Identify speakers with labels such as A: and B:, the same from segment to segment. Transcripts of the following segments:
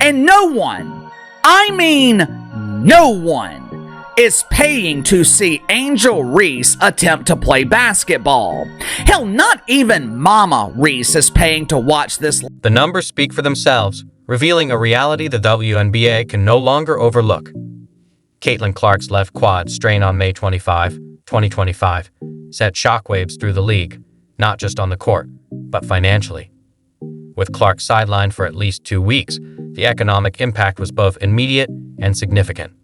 A: And no one, I mean no one, is paying to see Angel Reese attempt to play basketball. Hell, not even Mama Reese is paying to watch this.
B: The numbers speak for themselves, revealing a reality the WNBA can no longer overlook. Caitlin Clark's left quad strain on May 25, 2025, sent shockwaves through the league, not just on the court, but financially. With Clark sidelined for at least 2 weeks, the economic impact was both immediate and significant.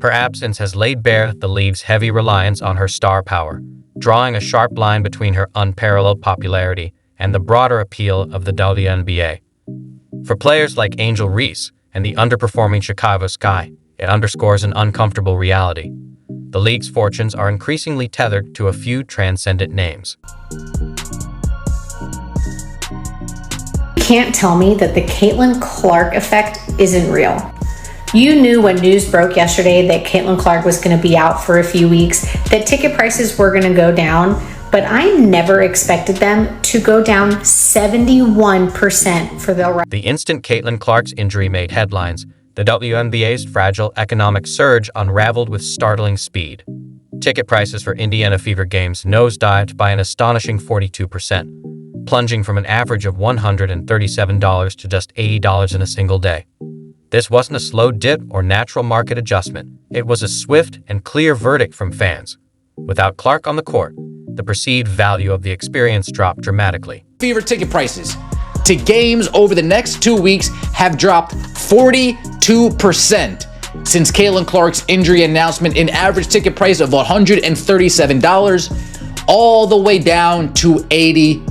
B: Her absence has laid bare the league's heavy reliance on her star power, drawing a sharp line between her unparalleled popularity and the broader appeal of the WNBA. For players like Angel Reese and the underperforming Chicago Sky, it underscores an uncomfortable reality. The league's fortunes are increasingly tethered to a few transcendent names.
C: You can't tell me that the Caitlin Clark effect isn't real. You knew when news broke yesterday that Caitlin Clark was going to be out for a few weeks, that ticket prices were going to go down, but I never expected them to go down 71% for the...
B: The instant Caitlin Clark's injury made headlines, the WNBA's fragile economic surge unraveled with startling speed. Ticket prices for Indiana Fever games nosedived by an astonishing 42%, plunging from an average of $137 to just $80 in a single day. This wasn't a slow dip or natural market adjustment. It was a swift and clear verdict from fans. Without Clark on the court, the perceived value of the experience dropped dramatically.
D: Fever ticket prices to games over the next 2 weeks have dropped 42% since Caitlin Clark's injury announcement, an average ticket price of $137 all the way down to $80.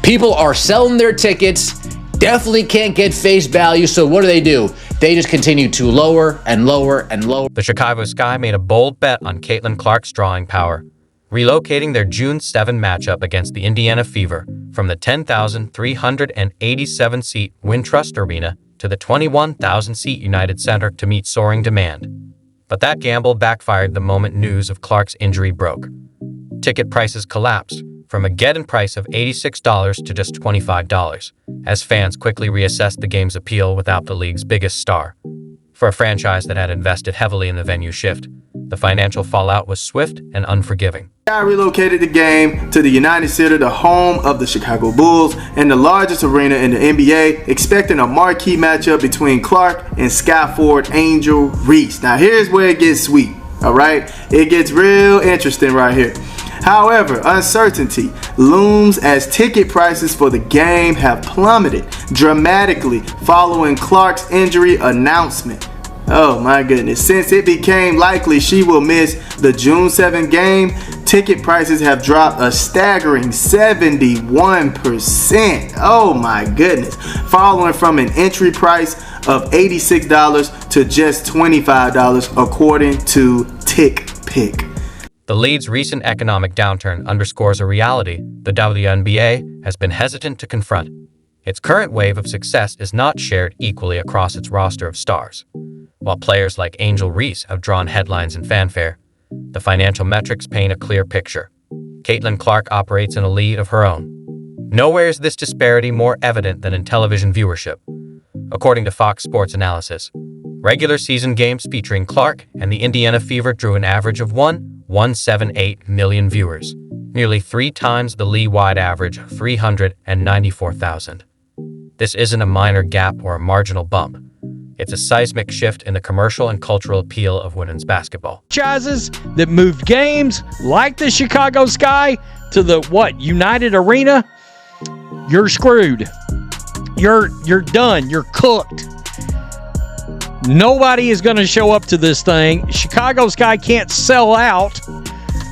D: People are selling their tickets, definitely can't get face value, so what do? They just continue to lower and lower and lower.
B: The Chicago Sky made a bold bet on Caitlin Clark's drawing power, relocating their June 7 matchup against the Indiana Fever from the 10,387-seat Wintrust Arena to the 21,000-seat United Center to meet soaring demand. But that gamble backfired the moment news of Clark's injury broke. Ticket prices collapsed from a get-in price of $86 to just $25, as fans quickly reassessed the game's appeal without the league's biggest star. For a franchise that had invested heavily in the venue shift, the financial fallout was swift and unforgiving.
E: I relocated the game to the United Center, the home of the Chicago Bulls and the largest arena in the NBA, expecting a marquee matchup between Clark and Sky forward Angel Reese. Now here's where it gets sweet, all right? It gets real interesting right here. However, uncertainty looms as ticket prices for the game have plummeted dramatically following Clark's injury announcement. Oh my goodness. Since it became likely she will miss the June 7 game, ticket prices have dropped a staggering 71%. Oh my goodness. Following from an entry price of $86 to just $25 according to TickPick.
B: The league's recent economic downturn underscores a reality the WNBA has been hesitant to confront. Its current wave of success is not shared equally across its roster of stars. While players like Angel Reese have drawn headlines and fanfare, the financial metrics paint a clear picture. Caitlin Clark operates in a league of her own. Nowhere is this disparity more evident than in television viewership. According to Fox Sports analysis, regular season games featuring Clark and the Indiana Fever drew an average of 1.178 million viewers, nearly 3 times the league-wide average of 394,000. This isn't a minor gap or a marginal bump. It's a seismic shift in the commercial and cultural appeal of women's basketball.
F: Franchises that moved games like the Chicago Sky to the United Arena, you're screwed. You're done. You're cooked. Nobody is going to show up to this thing. Chicago Sky can't sell out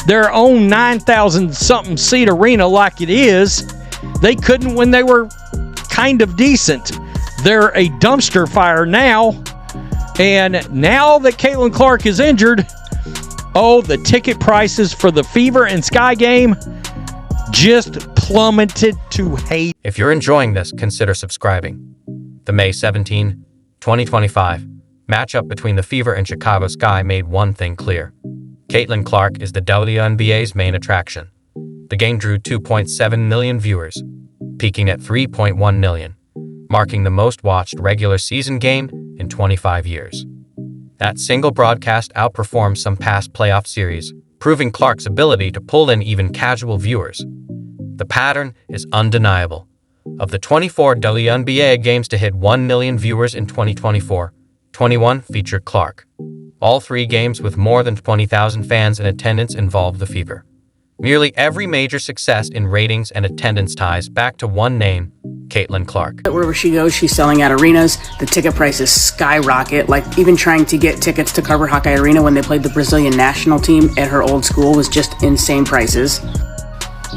F: their own 9,000-something seat arena like it is. They couldn't when they were kind of decent. They're a dumpster fire now. And now that Caitlin Clark is injured, the ticket prices for the Fever and Sky game just plummeted to hate.
B: If you're enjoying this, consider subscribing. The May 17, 2025 matchup between the Fever and Chicago Sky made one thing clear. Caitlin Clark is the WNBA's main attraction. The game drew 2.7 million viewers, peaking at 3.1 million, marking the most watched regular season game in 25 years. That single broadcast outperformed some past playoff series, proving Clark's ability to pull in even casual viewers. The pattern is undeniable. Of the 24 WNBA games to hit 1 million viewers in 2024, 21 featured Clark. All 3 games with more than 20,000 fans in attendance involved the Fever. Nearly every major success in ratings and attendance ties back to one name, Caitlin Clark.
G: Wherever she goes, she's selling out arenas. The ticket prices skyrocket. Like, even trying to get tickets to cover Hawkeye Arena when they played the Brazilian national team at her old school was just insane prices.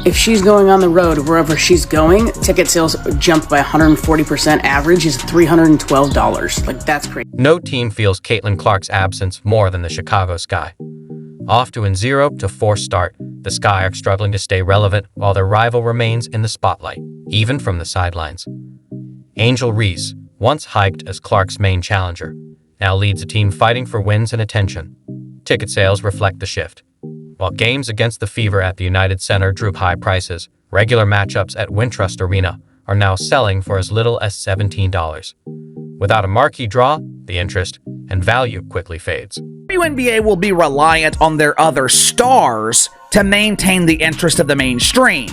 G: If she's going on the road, wherever she's going, ticket sales jumped by 140%. Average is $312. Like, that's crazy.
B: No team feels Caitlin Clark's absence more than the Chicago Sky. Off to a 0-4 start, the Sky are struggling to stay relevant while their rival remains in the spotlight, even from the sidelines. Angel Reese, once hyped as Clark's main challenger, now leads a team fighting for wins and attention. Ticket sales reflect the shift. While games against the Fever at the United Center drew high prices, regular matchups at Wintrust Arena are now selling for as little as $17. Without a marquee draw, the interest and value quickly fades.
A: WNBA will be reliant on their other stars to maintain the interest of the mainstream.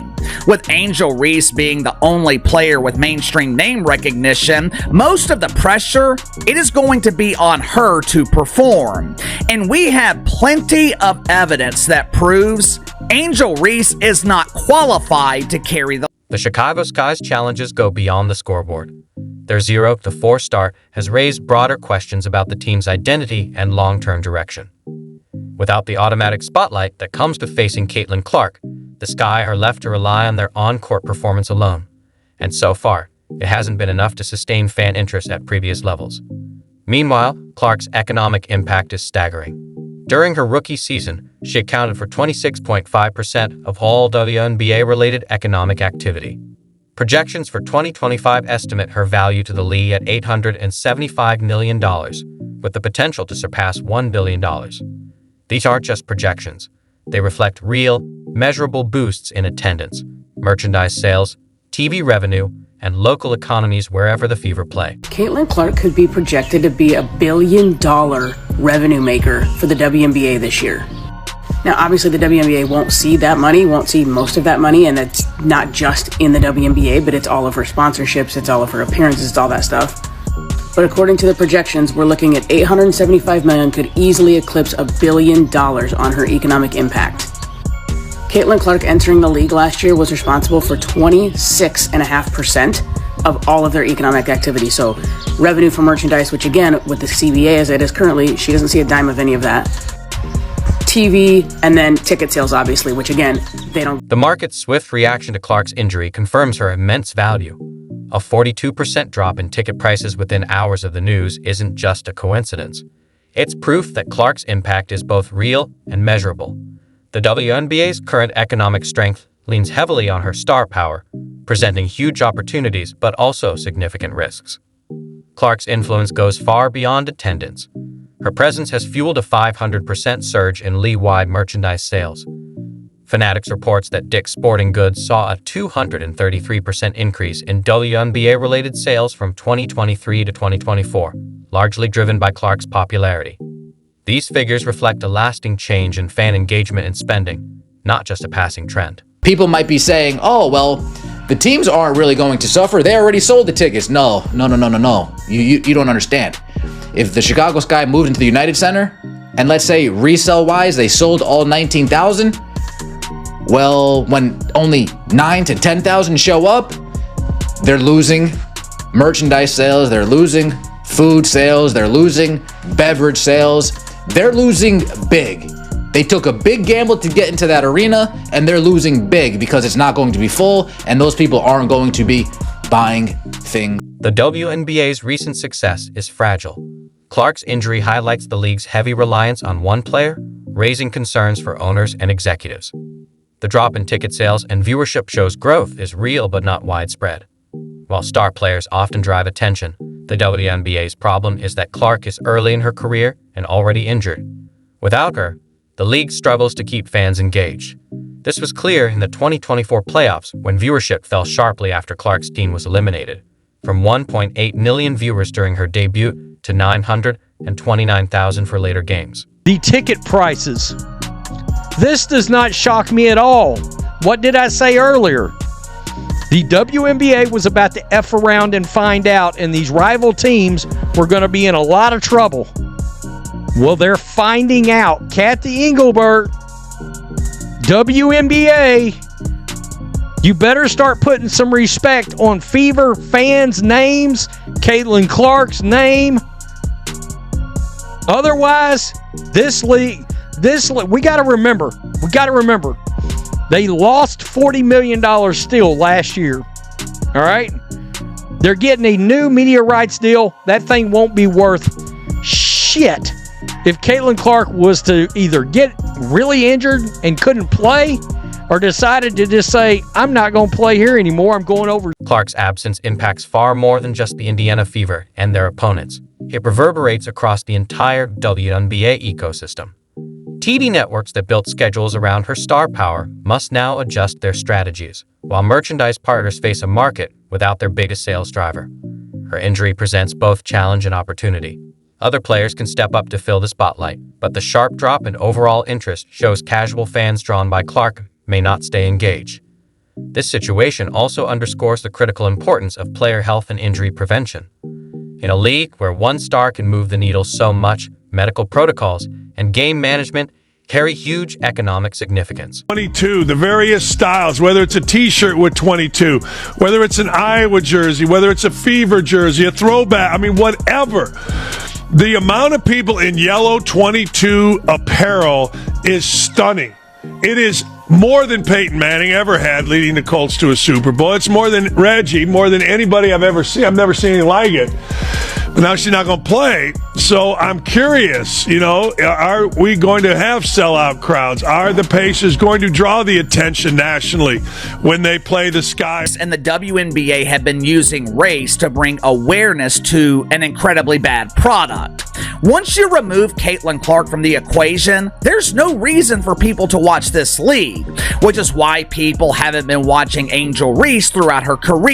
A: With Angel Reese being the only player with mainstream name recognition, most of the pressure, it is going to be on her to perform. And we have plenty of evidence that proves Angel Reese is not qualified to carry
B: The Chicago Sky's challenges go beyond the scoreboard. Their 0-4 start has raised broader questions about the team's identity and long-term direction. Without the automatic spotlight that comes with facing Caitlin Clark, the Sky are left to rely on their on-court performance alone. And so far, it hasn't been enough to sustain fan interest at previous levels. Meanwhile, Clark's economic impact is staggering. During her rookie season, she accounted for 26.5% of all WNBA-related economic activity. Projections for 2025 estimate her value to the league at $875 million, with the potential to surpass $1 billion. These aren't just projections. They reflect real, measurable boosts in attendance, merchandise sales, TV revenue, and local economies wherever the Fever play.
G: Caitlin Clark could be projected to be $1 billion revenue maker for the WNBA this year. Now, obviously, the WNBA won't see that money, won't see most of that money, and it's not just in the WNBA, but it's all of her sponsorships, it's all of her appearances, it's all that stuff. But according to the projections, we're looking at $875 million could easily eclipse $1 billion on her economic impact. Caitlin Clark entering the league last year was responsible for 26.5% of all of their economic activity. So revenue from merchandise, which again, with the CBA as it is currently, she doesn't see a dime of any of that. TV, and then ticket sales, obviously, which again, they don't.
B: The market's swift reaction to Clark's injury confirms her immense value. A 42% drop in ticket prices within hours of the news isn't just a coincidence. It's proof that Clark's impact is both real and measurable. The WNBA's current economic strength leans heavily on her star power, presenting huge opportunities but also significant risks. Clark's influence goes far beyond attendance. Her presence has fueled a 500% surge in league-wide merchandise sales. Fanatics reports that Dick's Sporting Goods saw a 233% increase in WNBA-related sales from 2023 to 2024, largely driven by Clark's popularity. These figures reflect a lasting change in fan engagement and spending, not just a passing trend.
D: People might be saying, oh, well, the teams aren't really going to suffer. They already sold the tickets. No. You don't understand. If the Chicago Sky moved into the United Center, and let's say resale-wise, they sold all 19,000, well, when only 9 to 10,000 show up, they're losing merchandise sales, they're losing food sales, they're losing beverage sales, they're losing big. They took a big gamble to get into that arena, and they're losing big because it's not going to be full, and those people aren't going to be buying things.
B: The WNBA's recent success is fragile. Clark's injury highlights the league's heavy reliance on one player, raising concerns for owners and executives. The drop in ticket sales and viewership shows growth is real but not widespread. While star players often drive attention, the WNBA's problem is that Clark is early in her career and already injured. Without her, the league struggles to keep fans engaged. This was clear in the 2024 playoffs when viewership fell sharply after Clark's team was eliminated. from 1.8 million viewers during her debut to 929,000 for later games.
F: The ticket prices. This does not shock me at all. What did I say earlier? The WNBA was about to F around and find out, and these rival teams were going to be in a lot of trouble. Well, they're finding out. Kathy Engelbert, WNBA, you better start putting some respect on Fever fans' names, Caitlin Clark's name. Otherwise, this league, we got to remember, they lost $40 million still last year. All right? They're getting a new media rights deal. That thing won't be worth shit if Caitlin Clark was to either get really injured and couldn't play or decided to just say, I'm not going to play here anymore, I'm going over.
B: Clark's absence impacts far more than just the Indiana Fever and their opponents. It reverberates across the entire WNBA ecosystem. TD networks that built schedules around her star power must now adjust their strategies, while merchandise partners face a market without their biggest sales driver. Her injury presents both challenge and opportunity. Other players can step up to fill the spotlight, but the sharp drop in overall interest shows casual fans drawn by Clark may not stay engaged. This situation also underscores the critical importance of player health and injury prevention. In a league where one star can move the needle so much, medical protocols and game management carry huge economic significance.
H: 22, the various styles, whether it's a t-shirt with 22, whether it's an Iowa jersey, whether it's a Fever jersey, a throwback, whatever. The amount of people in yellow 22 apparel is stunning. It is more than Peyton Manning ever had leading the Colts to a Super Bowl. It's more than Reggie, more than anybody I've ever seen. I've never seen anything like it. But now she's not going to play. So I'm curious, are we going to have sellout crowds? Are the Pacers going to draw the attention nationally when they play the Sky?
A: And the WNBA have been using race to bring awareness to an incredibly bad product. Once you remove Caitlin Clark from the equation, there's no reason for people to watch this league, which is why people haven't been watching Angel Reese throughout her career.